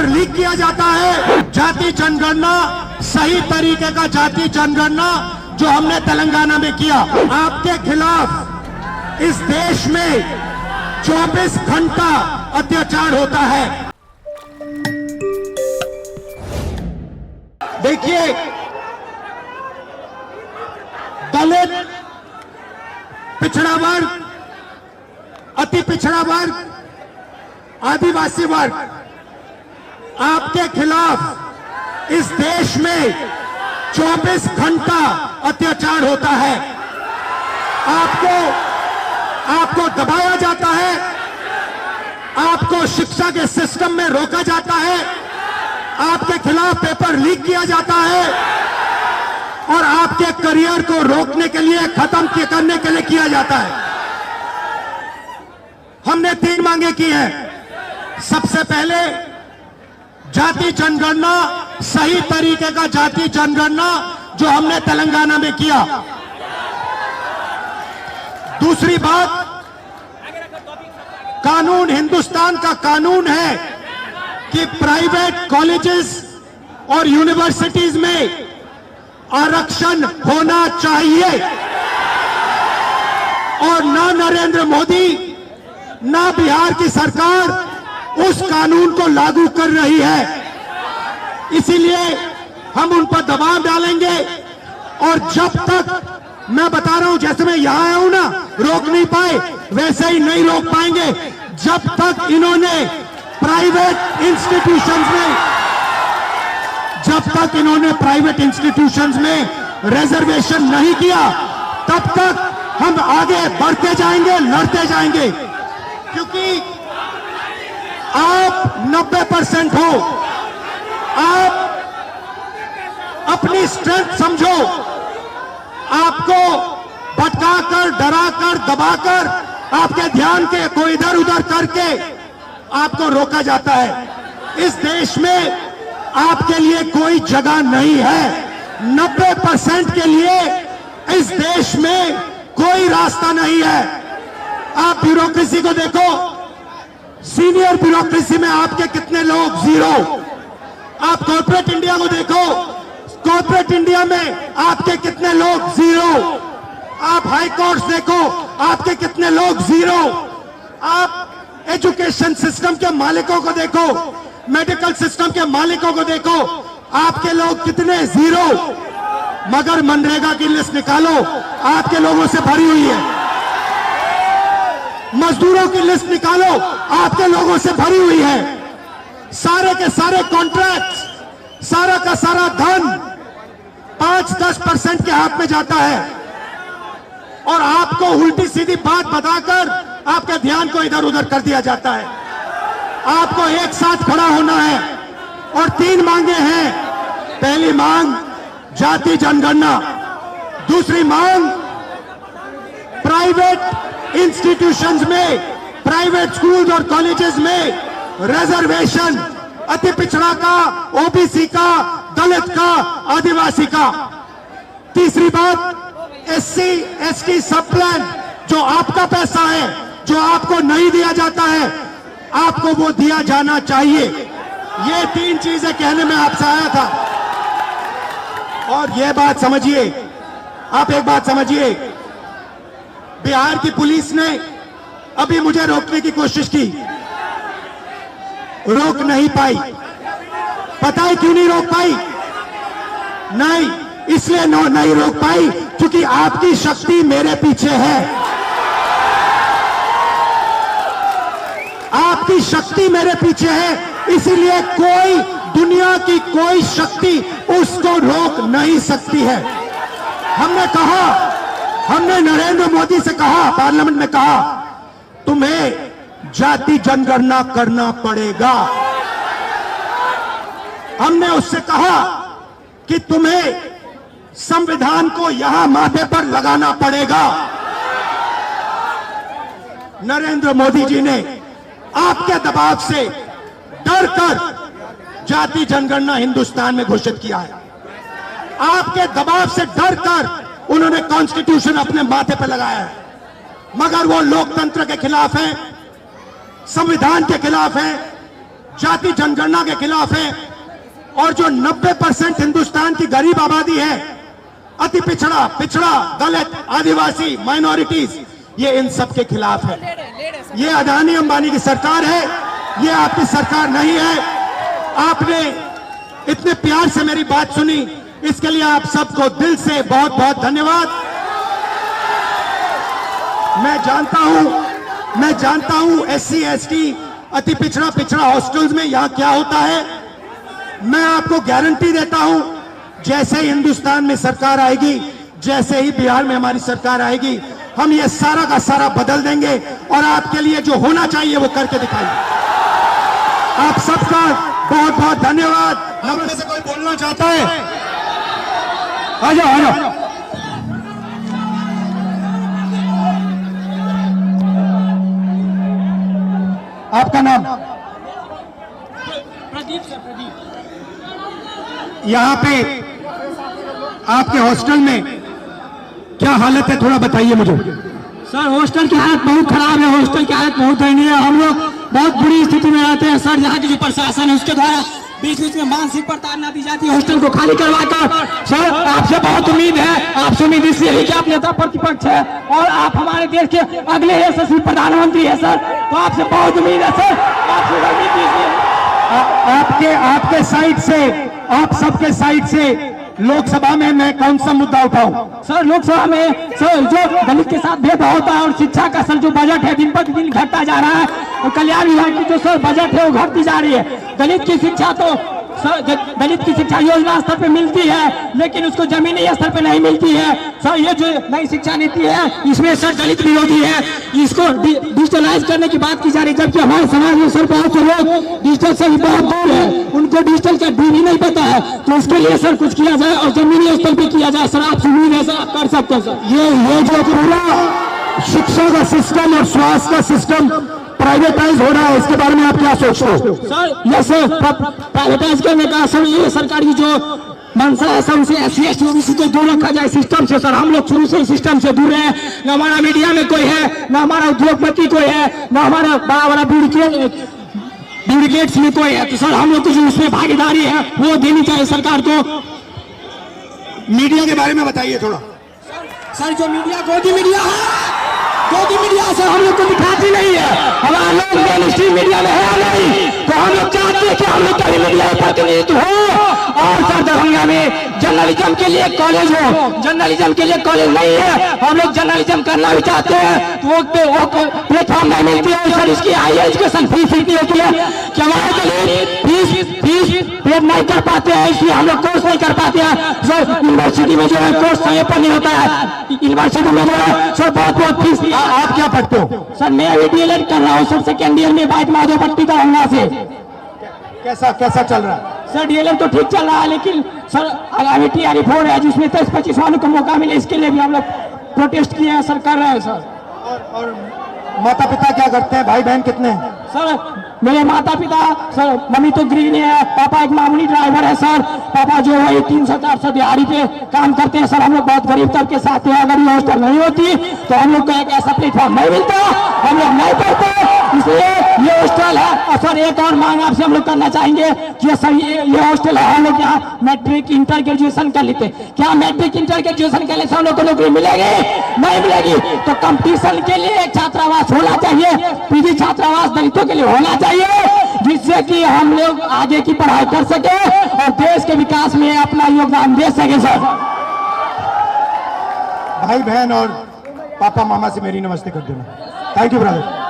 Paper leak किया जाता है। जाति जनगणना सही तरीके का जाति जनगणना जो हमने तेलंगाना में किया, आपके खिलाफ इस देश में 24 घंटा अत्याचार होता है। देखिए, दलित, पिछड़ा वर्ग, अति पिछड़ा वर्ग, आदिवासी वर्ग, आपके खिलाफ इस देश में 24 घंटा अत्याचार होता है। आपको दबाया जाता है, आपको शिक्षा के सिस्टम में रोका जाता है, आपके खिलाफ पेपर लीक किया जाता है और आपके करियर को रोकने के लिए, खत्म करने के लिए किया जाता है। हमने 3 मांगे की हैं। सबसे पहले जाति जनगणना, सही तरीके का जाति जनगणना जो हमने तेलंगाना में किया। दूसरी बात, कानून, हिंदुस्तान का कानून है कि प्राइवेट कॉलेजेस और यूनिवर्सिटीज में आरक्षण होना चाहिए और ना नरेंद्र मोदी ना बिहार की सरकार उस कानून को लागू कर रही है। इसीलिए हम उन पर दबाव डालेंगे और जब तक, मैं बता रहा हूं, जैसे मैं यहां आया हूं ना, रोक नहीं पाए, वैसे ही नहीं रोक पाएंगे जब तक इन्होंने प्राइवेट इंस्टीट्यूशंस में रिजर्वेशन नहीं किया, तब तक हम आगे बढ़ते जाएंगे, लड़ते जाएंगे। क्योंकि आप 90% हो, आप अपनी स्ट्रेंथ समझो, आपको भटकाकर, डराकर, दबाकर, आपके ध्यान को इधर उधर करके आपको रोका जाता है। इस देश में आपके लिए कोई जगह नहीं है। 90% के लिए इस देश में कोई रास्ता नहीं है। आप ब्यूरोक्रेसी को देखो, सीनियर ब्यूरोक्रेसी में आपके कितने लोग? 0। आप कॉर्पोरेट इंडिया को देखो, कॉर्पोरेट इंडिया में आपके कितने लोग? 0। आप हाई कोर्ट्स देखो, आपके कितने लोग? 0। आप एजुकेशन सिस्टम के मालिकों को देखो, मेडिकल सिस्टम के मालिकों को देखो, आपके लोग कितने? 0। मगर मनरेगा की लिस्ट निकालो, आपके लोगों से भरी हुई है। मजदूरों की लिस्ट निकालो, आपके लोगों से भरी हुई है। सारे के सारे कॉन्ट्रैक्ट्स, सारा का सारा धन 5-10% के हाथ में जाता है और आपको उल्टी सीधी बात बताकर आपके ध्यान को इधर उधर कर दिया जाता है। आपको एक साथ खड़ा होना है और 3 मांगे हैं। पहली मांग जाति जनगणना, दूसरी मांग प्राइवेट इंस्टीट्यूशंस में, प्राइवेट स्कूल्स और कॉलेजेस में रिजर्वेशन, अति पिछड़ा का, ओबीसी का, दलित का, आदिवासी का। तीसरी बात, एससी एसटी सब प्लान, जो आपका पैसा है, जो आपको नहीं दिया जाता है, आपको वो दिया जाना चाहिए। ये 3 चीजें कहने में आपसे आया था। और ये बात समझिए, आप एक बात समझिए, बिहार की पुलिस ने अभी मुझे रोकने की कोशिश की, रोक नहीं पाई। पता है क्यों नहीं रोक पाई? नहीं, इसलिए नहीं रोक पाई क्योंकि आपकी शक्ति मेरे पीछे है। आपकी शक्ति मेरे पीछे है, इसीलिए कोई, दुनिया की कोई शक्ति उसको रोक नहीं सकती है। हमने कहा, हमने नरेंद्र मोदी से कहा, पार्लियामेंट में कहा, तुम्हें जाति जनगणना करना पड़ेगा। हमने उससे कहा कि तुम्हें संविधान को यहां माथे पर लगाना पड़ेगा। नरेंद्र मोदी जी ने आपके दबाव से डरकर जाति जनगणना हिंदुस्तान में घोषित किया है। आपके दबाव से डरकर उन्होंने कॉन्स्टिट्यूशन अपने माथे पर लगाया है। मगर वो लोकतंत्र के खिलाफ हैं, संविधान के खिलाफ हैं, जाति जनगणना के खिलाफ है और जो 90% हिंदुस्तान की गरीब आबादी है, अति पिछड़ा दलित आदिवासी माइनॉरिटीज, ये इन सब के खिलाफ है। ये अदानी अंबानी की सरकार है, ये आपकी सरकार नहीं है। आपने इतने प्यार से मेरी बात सुनी, इसके लिए आप सबको दिल से बहुत बहुत धन्यवाद। मैं जानता हूं SC ST अति पिछड़ा हॉस्टल्स में यहां क्या होता है। मैं आपको गारंटी देता हूं, जैसे ही हिंदुस्तान में सरकार आएगी, जैसे ही बिहार में हमारी सरकार आएगी, हम ये सारा का सारा बदल देंगे और आपके लिए जो होना चाहिए वो करके दिखाएंगे। आप सबका बहुत बहुत धन्यवाद। हम में से कोई बोलना चाहता है? आ जाओ। आपका नाम? प्रदीप सर, प्रदीप। यहाँ पे आपके हॉस्टल में क्या हालत है, थोड़ा बताइए मुझे। सर हॉस्टल की हालत बहुत खराब है, हॉस्टल की हालत बहुत दयनीय है। हम लोग बहुत बुरी स्थिति में रहते हैं सर। यहाँ की जो प्रशासन है उसके द्वारा बीच बीच में मानसिक प्रताड़ना दी जाती है हॉस्टल को खाली करवाकर। सर आपसे बहुत उम्मीद है, आपसे उम्मीद इसलिए है कि आप नेता प्रतिपक्ष है और आप हमारे देश के अगले यशस्वी प्रधानमंत्री है सर, तो आपसे बहुत उम्मीद है सर। आपके साइड से, आप सबके साइड से लोकसभा में मैं कौन सा मुद्दा उठाऊं? सर लोकसभा में सर जो दलित के साथ भेदभाव होता है और शिक्षा का सर जो बजट है दिन पर दिन घटता जा रहा है और कल्याण विभाग की जो सर बजट है वो घटती जा रही है। दलित की शिक्षा तो सर दलित की शिक्षा योजना स्तर पे मिलती है लेकिन उसको जमीनी स्तर पे नहीं मिलती है सर। ये जो नई शिक्षा नीति है इसमें सर दलित विरोधी है, इसको डिजिटलाइज करने की बात की जा रही है, जबकि हमारे समाज में सर बहुत से लोग डिजिटल से बहुत दूर है, उनको डिजिटल का डी भी नहीं पता है। तो इसके लिए सर कुछ किया जाए और जमीनी स्तर पे किया जाए सर। आपसे उम्मीद है सर आप कर सकते हैं सर। ये जो पूरा शिक्षा का सिस्टम और स्वास्थ्य का सिस्टम प्राइवेटाइज हो रहा है, इसके बारे में आप क्या सोचते हो? सर ये सर प्राइवेटाइज करने का सर ये सरकार की जो मंशा है सर, उसे SC ST OBC को दूर रखा जाए सिस्टम से सर। हम लोग शुरू से सिस्टम से दूर है, न हमारा मीडिया में कोई है, न हमारा उद्योगपति कोई है, न हमारा बड़ा ब्यूरोक्रेट्स में कोई है। तो सर हम लोग को जो उसमें भागीदारी है वो देनी चाहिए सरकार को। मीडिया के बारे में बताइए थोड़ा। सर जो मीडिया गोदी मीडिया है, गोदी मीडिया सर हम लोग को दिखाती नहीं है, हमारा लोग मेन स्ट्रीम मीडिया में है नहीं, तो हम लोग चाहते हैं कि हम लोग का मीडिया प्रतिनिधित्व हो। और सर दरभंगा में जर्नलिज्म के लिए कॉलेज हो, जर्नलिज्म के लिए कॉलेज नहीं है, हम लोग जर्नलिज्म करना भी चाहते हैं तो वो प्लेटफॉर्म नहीं मिलती है सर। इसकी हायर एजुकेशन फीस इतनी होती है कि हमारे फीस पे नहीं कर पाते हैं, इसलिए हम लोग कोर्स नहीं कर पाते हैं सर। यूनिवर्सिटी में जो है कोर्स समय पर नहीं होता है, यूनिवर्सिटी में जो है सर बहुत फीस। आप क्या पढ़ते हो? सर मैं DLED कर रहा हूँ सर, सेकेंड ईयर में बाइट माधोपट्टी का होना से। कैसा चल रहा है? सर DLED तो ठीक चल रहा है, लेकिन सर आगामी TRE 4 है जिसमें 23-25 वालों को मौका मिले, इसके लिए भी हम लोग प्रोटेस्ट किए हैं सर, कर रहे हैं सर। और माता पिता क्या करते हैं, भाई बहन कितने हैं? सर मेरे माता पिता सर, मम्मी तो गृहिणी है, पापा एक मामूली ड्राइवर है सर। पापा जो है 300-400 दिहाड़ी पे काम करते हैं सर। हम लोग बहुत गरीब तबके से आते हैं, अगर ये हॉस्टल नहीं होती तो हम लोग को एक ऐसा प्लेटफॉर्म नहीं मिलता, हम लोग नहीं पढ़ते, इसलिए ये हॉस्टल है। और सर एक और मांग आपसे हम लोग करना चाहेंगे कि सर ये हॉस्टल है, हम लोग यहाँ मैट्रिक इंटर ग्रेजुएशन कर लेते, क्या मैट्रिक इंटर ग्रेजुएशन करने से हम लोग को नौकरी मिलेगी? नहीं मिलेगी। तो कंपटीशन के लिए एक छात्रावास होना चाहिए, PG छात्रावास दलितों के लिए होना चाहिए, जिससे कि हम लोग आगे की पढ़ाई कर सके और देश के विकास में अपना योगदान दे सके सर। भाई बहन और पापा मामा से मेरी नमस्ते कर देना। Thank you brother.